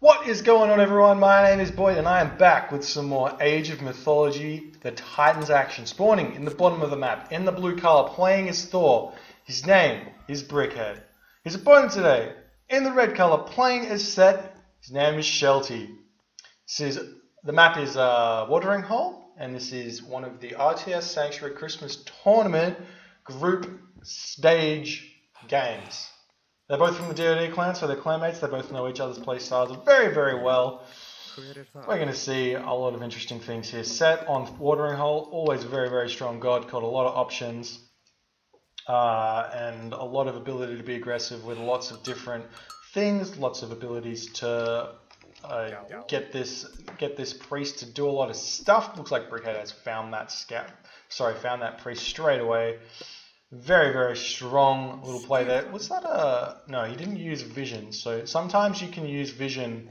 What is going on, everyone? My name is Boit and I am back with some more Age of Mythology, the Titans action. Spawning in the bottom of the map, in the blue color, playing as Thor. His name is Brickhead. His opponent today, in the red color, playing as Set. His name is Shelty. The map is Watering Hole, and this is one of the RTS-Sanctuary Christmas Tournament Group Stage games. They're both from the DoD clan, so they're clanmates. They both know each other's play styles very, very well. We're going to see a lot of interesting things here. Set on Watering Hole, always a very, very strong god, got a lot of options and a lot of ability to be aggressive with lots of different things, lots of abilities to get this priest to do a lot of stuff. Looks like Brickhead has found that priest straight away. Very, very strong little play there. Was that a... No, he didn't use vision. So sometimes you can use vision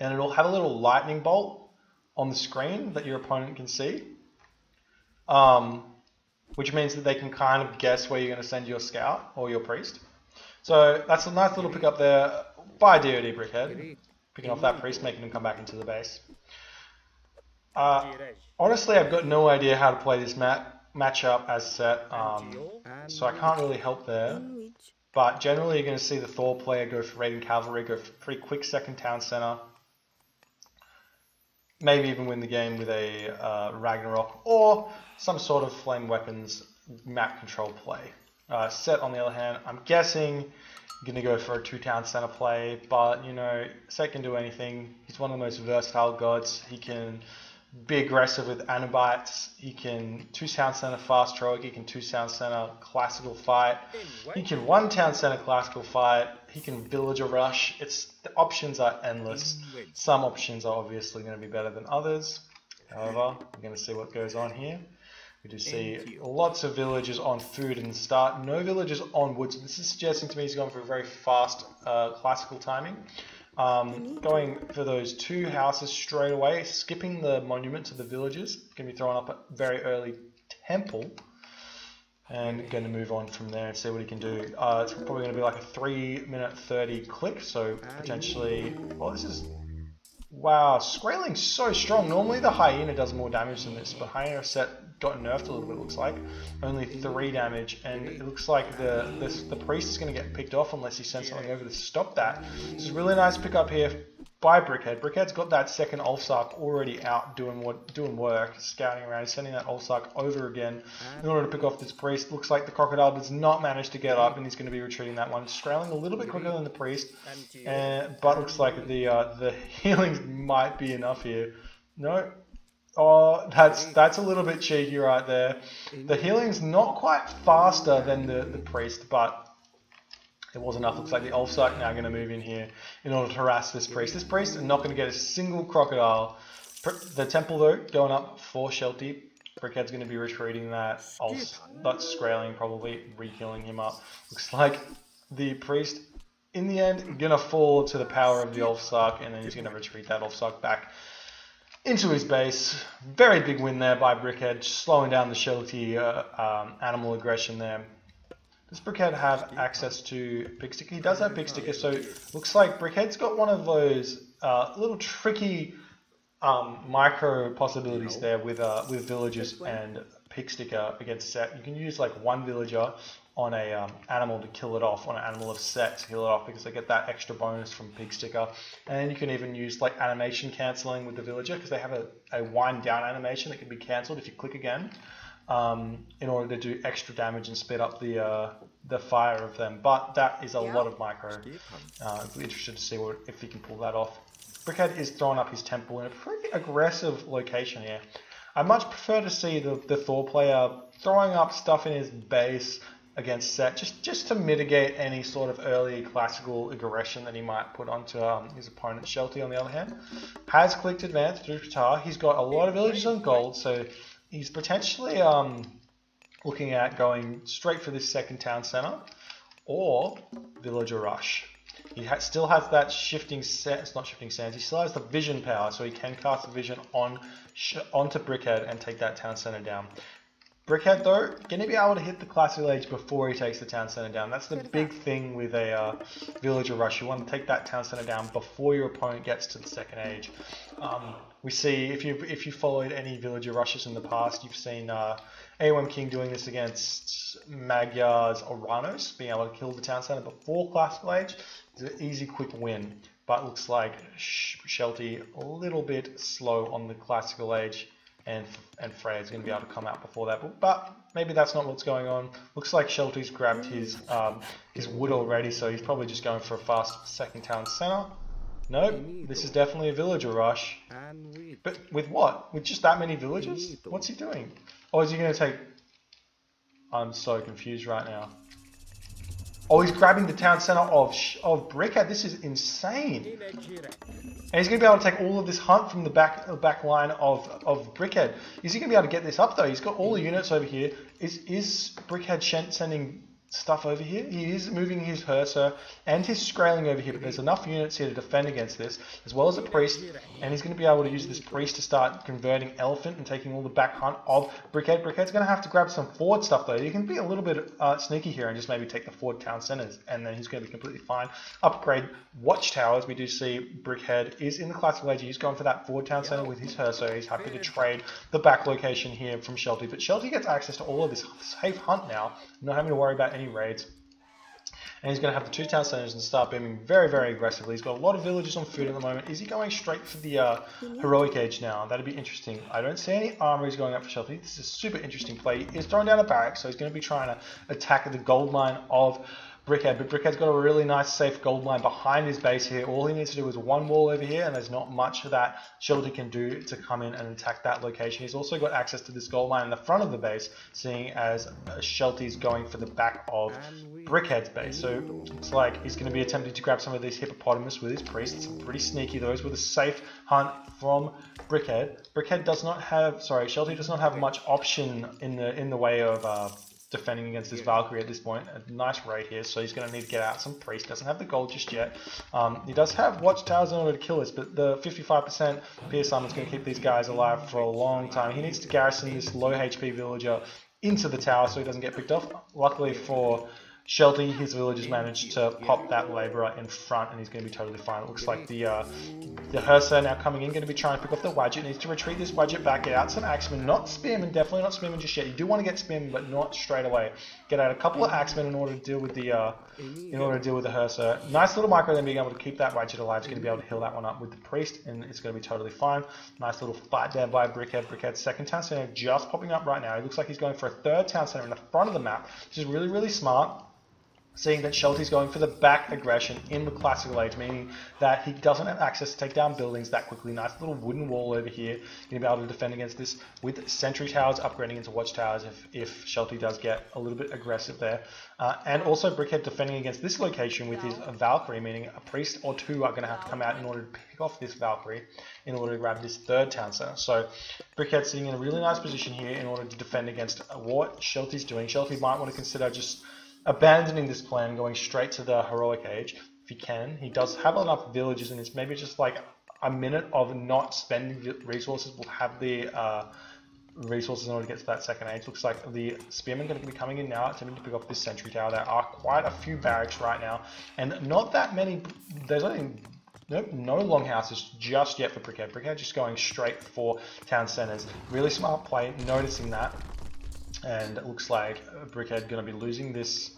and it'll have a little lightning bolt on the screen that your opponent can see. Which means that they can kind of guess where you're going to send your scout or your priest. So that's a nice little pickup there by DoD Brickhead. Picking off that priest, making him come back into the base. Honestly, I've got no idea how to play this matchup as Set, so I can't really help there. But generally, you're going to see the Thor player go for raiding cavalry, go for pretty quick second town center. Maybe even win the game with a Ragnarok or some sort of flame weapons map control play. Set, on the other hand, I'm guessing going to go for a two-town center play, but you know, Set can do anything. He's one of the most versatile gods. He can be aggressive with Anabites. He can two-town center fast heroic. He can two-town center classical fight. He can one-town center classical fight. He can villager rush. The options are endless. Some options are obviously going to be better than others. However, we're going to see what goes on here. We do see lots of villagers on food in the start. No villagers on wood. So this is suggesting to me he's going for a very fast classical timing. Going for those two houses straight away, skipping the monument to the villagers. Going to be throwing up a very early temple. And going to move on from there and see what he can do. It's probably going to be like a 3-minute 30 click. So potentially... Well, this is... Wow, Skreling's so strong. Normally the hyena does more damage than this, but hyena Set got nerfed a little bit, looks like. Only 3 damage, and it looks like the priest is going to get picked off unless he sends something over to stop that. This is a really nice pickup here by Brickhead. Brickhead's got that second Ulfsark already out doing work, scouting around. He's sending that Ulfsark over again in order to pick off this priest. Looks like the crocodile does not manage to get up, and he's going to be retreating that one. Skrelling a little bit quicker than the priest, but looks like the healings might be enough here. No. Oh, that's a little bit cheeky right there. The healing's not quite faster than the priest, but it was enough. Looks like the Ulfsark now going to move in here in order to harass this priest. This priest is not going to get a single crocodile. The temple, though, going up for Shelty. Brickhead's going to be retreating that. That's Skrelling, probably re-killing him up. Looks like the priest, in the end, going to fall to the power of the Ulfsark, and then he's going to retreat that Ulfsark back into his base. Very big win there by Brickhead, slowing down the Shelty animal aggression there. Does Brickhead have access to Big Sticker? He does have Big Sticker, so looks like Brickhead's got one of those little tricky micro possibilities there with villagers and Pig Sticker against Set. You can use like one villager on a animal to kill it off, on an animal of Set to kill it off, because they get that extra bonus from Pig Sticker. And then you can even use like animation cancelling with the villager, because they have a wind down animation that can be cancelled if you click again, in order to do extra damage and speed up the fire of them. But that is a lot of micro. I'd be interested to see if he can pull that off. Brickhead is throwing up his temple in a pretty aggressive location here. I much prefer to see the Thor player throwing up stuff in his base against Set, just to mitigate any sort of early classical aggression that he might put onto his opponent. Shelty, on the other hand, has clicked advance through Qatar. He's got a lot of villages on gold, so he's potentially looking at going straight for this second town center or villager rush. He still has that shifting sands. It's not shifting sands. He still has the vision power, so he can cast the vision onto Brickhead and take that town center down. Brickhead though, going to be able to hit the classical age before he takes the town center down. That's the big thing with a villager rush. You want to take that town center down before your opponent gets to the second age. We see if you followed any villager rushes in the past, you've seen AOM King doing this against Magyar's Oranos, being able to kill the town center before classical age. It's an easy, quick win, but it looks like Shelty a little bit slow on the classical age. And Freya's going to be able to come out before that, but maybe that's not what's going on. Looks like Shelty's grabbed his wood already, so he's probably just going for a fast second town center. Nope, this is definitely a villager rush. But with what? With just that many villagers? What's he doing? Oh, is he going to take... I'm so confused right now. Oh, he's grabbing the town center of Brickhead. This is insane. And he's going to be able to take all of this hunt from the back line of Brickhead. Is he going to be able to get this up though? He's got all the units over here. Is Brickhead sending stuff over here? He is moving his Herser and his Skraeling over here, but there's enough units here to defend against this, as well as a priest, and he's going to be able to use this priest to start converting Elephant and taking all the back hunt of Brickhead. Brickhead's going to have to grab some forward stuff though. He can be a little bit sneaky here and just maybe take the forward town centers, and then he's going to be completely fine. Upgrade watchtowers. We do see Brickhead is in the classical age. He's going for that forward town center with his Herser. He's happy to trade the back location here from Shelty, but Shelty gets access to all of this safe hunt now, not having to worry about any raids. And he's going to have the two town centers and start booming very, very aggressively. He's got a lot of villagers on food at the moment. Is he going straight for the heroic age now? That'd be interesting. I don't see any armories going up for Shelty. This is a super interesting play. He's throwing down a barrack, so he's going to be trying to attack the gold mine of Brickhead, but Brickhead's got a really nice safe gold mine behind his base here. All he needs to do is one wall over here, and there's not much that Shelty can do to come in and attack that location. He's also got access to this gold mine in the front of the base, seeing as Shelty's going for the back of Brickhead's base. So it looks like he's going to be attempting to grab some of these hippopotamus with his priests. Pretty sneaky those with a safe hunt from Brickhead. Brickhead does not have, Shelty does not have much option in the way of defending against this Valkyrie at this point. A nice raid here, so he's going to need to get out some priest. Doesn't have the gold just yet. He does have watchtowers in order to kill this, but the 55% pierce armor is going to keep these guys alive for a long time. He needs to garrison this low HP villager into the tower so he doesn't get picked off. Luckily for Shelty, his villagers managed to pop that labourer in front, and he's going to be totally fine. It looks like the Herser now coming in, going to be trying to pick off the Wadget. Needs to retreat this Wadget back, get out some Axemen, not Spearmen, definitely not Spearmen just yet. You do want to get Spearmen, but not straight away. Get out a couple of Axemen in order to deal with the Herser. Nice little micro, then being able to keep that Wadget alive. Is going to be able to heal that one up with the priest, and it's going to be totally fine. Nice little fight there by Brickhead. Brickhead's second town center just popping up right now. It looks like he's going for a third town center in the front of the map, which is really, really smart. Seeing that Shelty's going for the back aggression in the classical age, meaning that he doesn't have access to take down buildings that quickly. Nice little wooden wall over here. Going to be able to defend against this with sentry towers, upgrading into watchtowers if Shelty does get a little bit aggressive there. And also Brickhead defending against this location with his Valkyrie, meaning a priest or two are going to have to come out in order to pick off this Valkyrie in order to grab this third town center. So Brickhead sitting in a really nice position here in order to defend against what Shelty's doing. Shelty might want to consider just abandoning this plan, going straight to the heroic age if he can. He does have enough villages, and it's maybe just like a minute of not spending resources will have the resources in order to get to that second age. Looks like the Spearmen are going to be coming in now, attempting to pick off this sentry tower. There are quite a few barracks right now, and not that many. There's only no longhouses just yet for Brickhead. Brickhead just going straight for town centers. Really smart play, noticing that. And it looks like Brickhead going to be losing this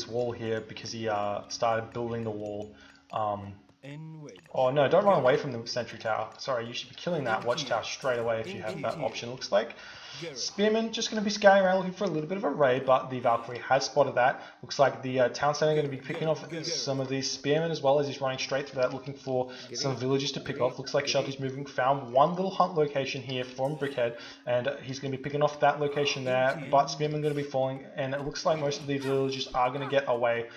wall here because he started building the wall. Oh no, don't run away from the sentry tower. Sorry, you should be killing that watchtower straight away if you have that option. Looks like Spearmen just going to be scouting around looking for a little bit of a raid, but the Valkyrie has spotted that. Looks like the town center going to be picking off some of these Spearmen as well as he's running straight through that looking for some villages to pick off. Looks like Shelty's moving, found one little hunt location here from Brickhead, and he's going to be picking off that location there, but Spearmen going to be falling, and it looks like most of these villagers are going to get away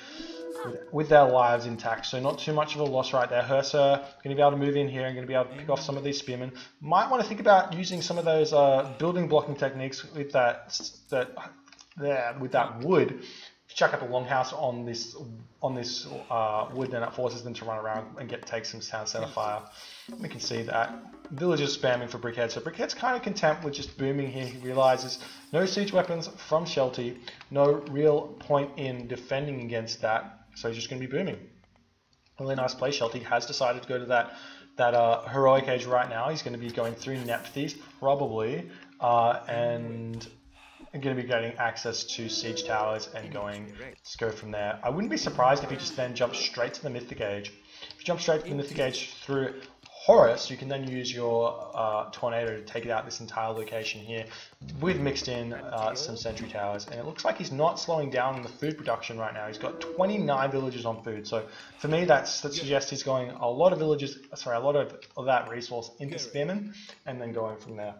with their lives intact, so not too much of a loss right there. Herser going to be able to move in here and going to be able to pick off some of these Spearmen. Might want to think about using some of those building blocking techniques with that wood chuck up a longhouse on this wood, then it forces them to run around and take some town center fire. We can see that villagers spamming for Brickhead. So Brickhead's kind of content with just booming here. He realizes no siege weapons from Shelty, no real point in defending against that. So he's just going to be booming. Really nice play. Shelty has decided to go to that heroic age right now. He's going to be going through Nephthys probably, and going to be getting access to siege towers and to go from there. I wouldn't be surprised if he just then jumps straight to the Mythic Age. If you jump straight to the Mythic Age through Horus, you can then use your Tornado to take it out this entire location here with mixed in some sentry towers. And it looks like he's not slowing down in the food production right now. He's got 29 villages on food. So for me, that suggests he's going a lot of that resource into Spearman and then going from there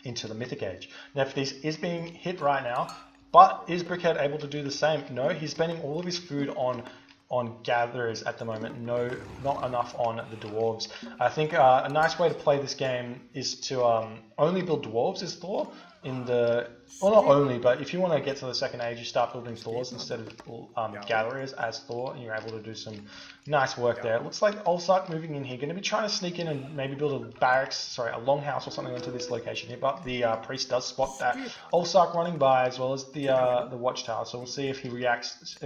into the Mythic Age. Nephthys is being hit right now, but is Brickhead able to do the same? No, he's spending all of his food on gatherers at the moment. No, not enough on the dwarves. I think a nice way to play this game is to only build dwarves as Thor in the, well, not only, but if you want to get to the second age, you start building Thors instead of gatherers as Thor, and you're able to do some nice work there. It looks like Ulsark moving in here, going to be trying to sneak in and maybe build a longhouse or something into this location here, but the priest does spot that Ulsark running by, as well as the watchtower, so we'll see if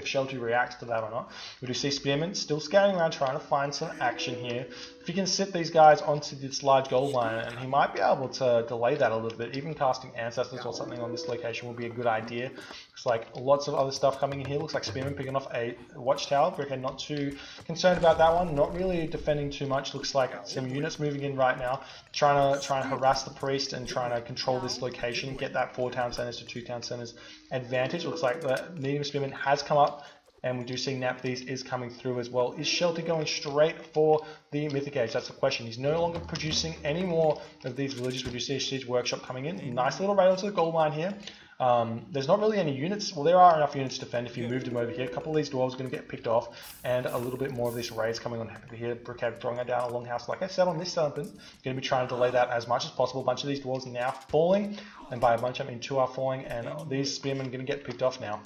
Shelty reacts to that or not. We do see Spearman still scouting around, trying to find some action here. If he can sit these guys onto this large gold line, and he might be able to delay that a little bit, even casting Ancestors or something on this location will be a good idea. Looks like lots of other stuff coming in here. Looks like Spearman picking off a watchtower. Brickhead not too concerned about that one, not really defending too much. Looks like some units moving in right now, trying to harass the priest and trying to control this location, get that 4 town centers to 2 town centers advantage. Looks like the medium Spearman has come up, and we do see Nephthys is coming through as well. Is Shelty going straight for the Mythic Age? That's the question. He's no longer producing any more of these villages. We do see a siege workshop coming in. Nice little raid onto the gold line here. There's not really any units. Well, there are enough units to defend if you moved them over here. A couple of these dwarves are going to get picked off, and a little bit more of these raids coming on here. Brickhead throwing it down a longhouse. Like I said on this settlement, going to be trying to delay that as much as possible. A bunch of these dwarves are now falling, and by a bunch I mean 2 are falling, and these spearmen are going to get picked off now.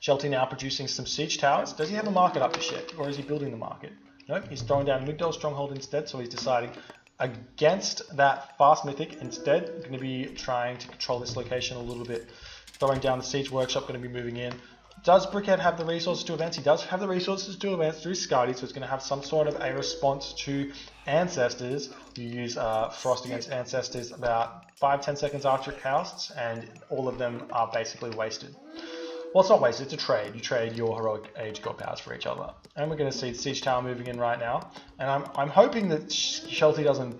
Shelty now producing some siege towers. Does he have a market up just yet, or is he building the market? Nope, he's throwing down Migdol Stronghold instead, so he's deciding against that fast mythic. Instead, going to be trying to control this location a little bit. Throwing down the siege workshop, going to be moving in. Does Brickhead have the resources to advance? He does have the resources to advance through Scotty, so it's going to have some sort of a response to Ancestors. You use Frost against Ancestors about 5-10 seconds after it casts, and all of them are basically wasted. Well, it's not wasted, it's a trade. You trade your heroic age god powers for each other. And we're going to see the siege tower moving in right now. And I'm hoping that Shelty doesn't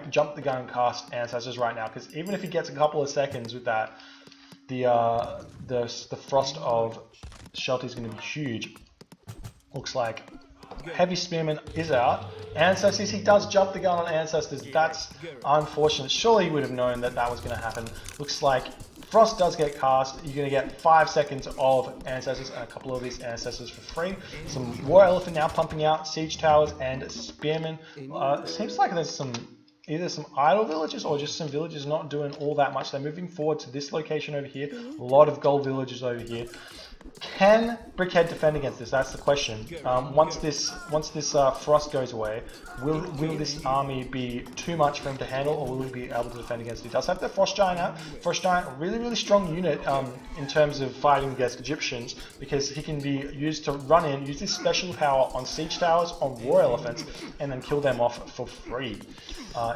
jump the gun and cast Ancestors right now, because even if he gets a couple of seconds with that, the frost of Shelty is going to be huge. Looks like Heavy Spearman is out. Ancestors, he does jump the gun on Ancestors. That's unfortunate. Surely he would have known that that was going to happen. Looks like Frost does get cast. You're going to get 5 seconds of Ancestors and a couple of these Ancestors for free. Some War Elephant now pumping out Siege Towers and Spearmen. Seems like there's either some idle villages or just some villages not doing all that much. They're moving forward to this location over here. A lot of gold villages over here. Can Brickhead defend against this? That's the question. Once this frost goes away, will this army be too much for him to handle, or will he be able to defend against it? He does have the Frost Giant out. Frost Giant, a really strong unit in terms of fighting against Egyptians, because he can be used to run in, use this special power on siege towers, on war elephants, and then kill them off for free.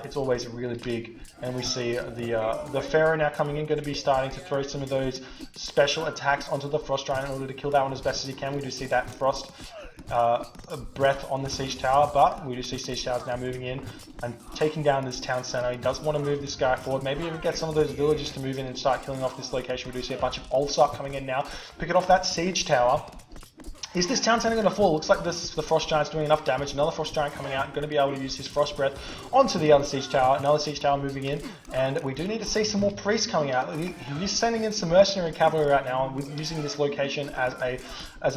It's always really big. And we see the Pharaoh now coming in, going to be starting to throw some of those special attacks onto the Frost Giant in order to kill that one as best as he can. We do see that Frost breath on the Siege Tower, but we do see Siege Towers now moving in and taking down this town center. He does want to move this guy forward, maybe even get some of those villages to move in and start killing off this location. We do see a bunch of Ulsark coming in now, picking off that Siege Tower. Is this town center going to fall? Looks like the Frost Giant's doing enough damage. Another Frost Giant coming out, going to be able to use his Frost Breath onto the other Siege Tower. Another Siege Tower moving in, and we do need to see some more priests coming out. He's sending in some mercenary cavalry right now, and using this location as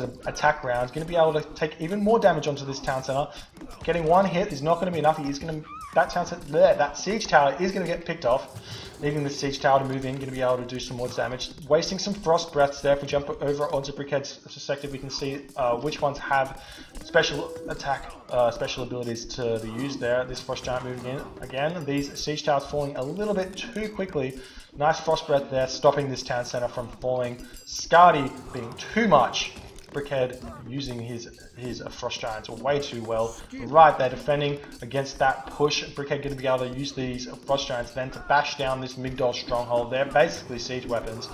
an attack ground. He's going to be able to take even more damage onto this town center. Getting one hit is not going to be enough. He's going to that town there, that siege tower is going to get picked off, leaving the siege tower to move in, going to be able to do some more damage, wasting some frost breaths there. If we jump over onto Brickhead's sector, we can see which ones have special attack, special abilities to be used there. This frost giant moving in again. These siege towers falling a little bit too quickly. Nice frost breath there, stopping this town center from falling. Scardy being too much. Brickhead using his frost giants way too well. Right there, defending against that push. Brickhead going to be able to use these frost giants then to bash down this Migdol stronghold. They're basically siege weapons.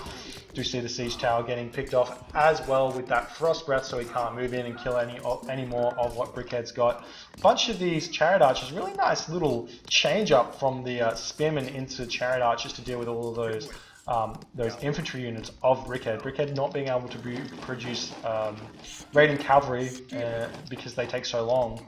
Do see the siege tower getting picked off as well with that frost breath, so he can't move in and kill any more of what Brickhead's got. A bunch of these chariot archers, really nice little change up from the spearmen into chariot archers to deal with all of those infantry units of Brickhead. Brickhead not being able to produce raiding cavalry because they take so long.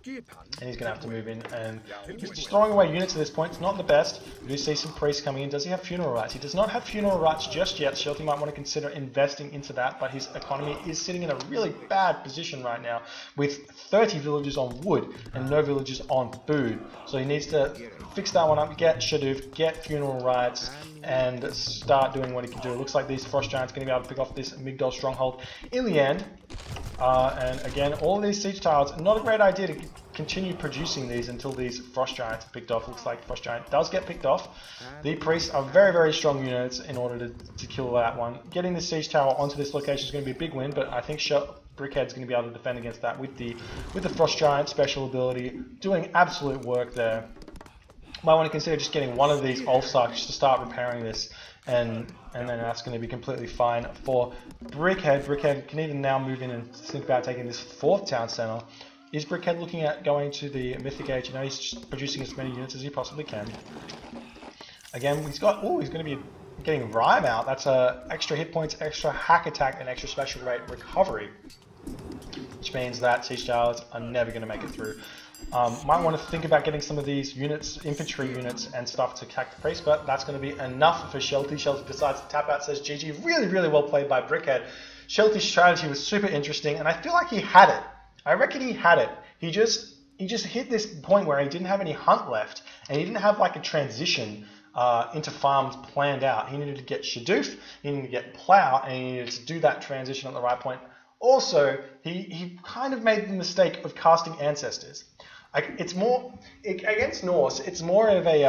And he's going to have to move in and just destroying away units at this point. It's not the best. We do see some priests coming in. Does he have funeral rites? He does not have funeral rites just yet. Shelty might want to consider investing into that, but his economy is sitting in a really bad position right now with 30 villages on wood and no villages on food. So he needs to fix that one up, get Shadoof, get funeral rites, and start doing what he can do. It looks like these frost giants are going to be able to pick off this Migdol stronghold in the end. And again, all of these siege towers, not a great idea to continue producing these until these frost giants are picked off. Looks like frost giant does get picked off. The priests are very, very strong units in order to kill that one. Getting the siege tower onto this location is going to be a big win, but I think Brickhead's going to be able to defend against that with the frost giant special ability, doing absolute work there. Might want to consider just getting one of these Ulfsarks to start repairing this, and then that's going to be completely fine for Brickhead. Brickhead can even now move in and think about taking this 4th town center. Is Brickhead looking at going to the Mythic Age? You know, he's just producing as many units as he possibly can. Again, he's going to be getting Rhyme out. That's extra hit points, extra hack attack, and extra special rate recovery, which means that siege towers are never going to make it through. Might want to think about getting some of these units, infantry units and stuff to attack the priest, but that's going to be enough for Shelty. Shelty decides to tap out, says GG. Really, really well played by Brickhead. Shelty's strategy was super interesting, and I feel like he had it. I reckon he had it. He just hit this point where he didn't have any hunt left, and he didn't have like a transition into farms planned out. He needed to get Shadoof, he needed to get Plow, and he needed to do that transition at the right point. Also, he kind of made the mistake of casting Ancestors. Against Norse, it's more of a,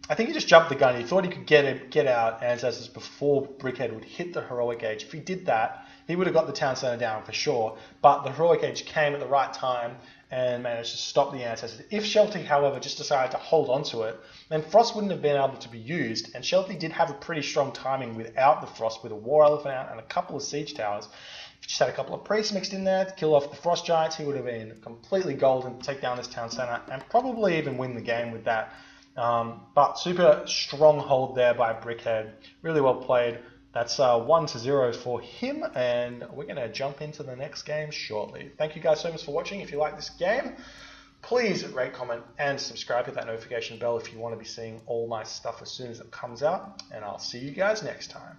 I think he just jumped the gun. He thought he could get out Ancestors before Brickhead would hit the Heroic Age. If he did that, he would have got the town center down for sure. But the Heroic Age came at the right time and managed to stop the Ancestors. If Shelty, however, just decided to hold on to it, then Frost wouldn't have been able to be used. And Shelty did have a pretty strong timing without the Frost, with a War Elephant out and a couple of siege towers. If he just had a couple of priests mixed in there to kill off the frost giants, he would have been completely golden to take down this town center and probably even win the game with that. But super strong hold there by Brickhead. Really well played. That's 1-0 for him, and we're going to jump into the next game shortly. Thank you guys so much for watching. If you like this game, please rate, comment, and subscribe. Hit that notification bell if you want to be seeing all my stuff as soon as it comes out, and I'll see you guys next time.